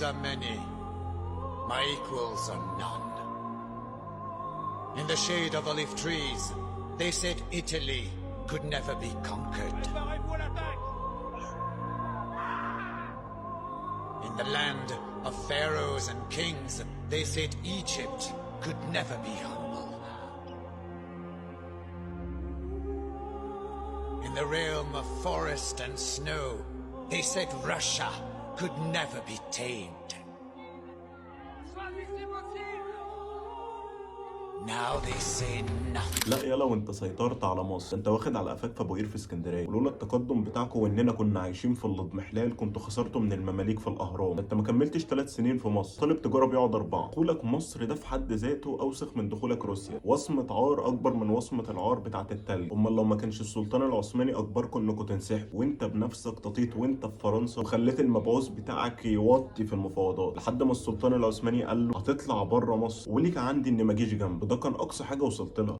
enemies are many, my equals are none. In the shade of olive trees, they said Italy could never be conquered. In the land of pharaohs and kings, they said Egypt could never be humble. In the realm of forest and snow, they said Russia could never be tamed. Now they say nothing. لا يلا، وانت سيطرت على مصر، انت واخد على قفاك في ابو قير في اسكندريه، ولولا التقدم بتاعكم واننا كنا عايشين في الاضمحلال كنتوا خسرتوا من المماليك في الاهرام. انت ما كملتش 3 سنين في مصر، طالب تجاره بيقعد 4. دخولك مصر ده في حد ذاته اوسخ من دخولك روسيا، وصمه عار اكبر من وصمه العار بتاعه التلج. امال لو ما كانش السلطان العثماني اجبركم انكم تنسحبوا، وانت بنفسك تطيت وانت في فرنسا وخليت المبعوث بتاعك يوطي في المفاوضات لحد ما السلطان العثماني قال له هتطلع بره مصر وليك عندي ان ما اجيش جنب. ده كان اقصى حاجه وصلت لها.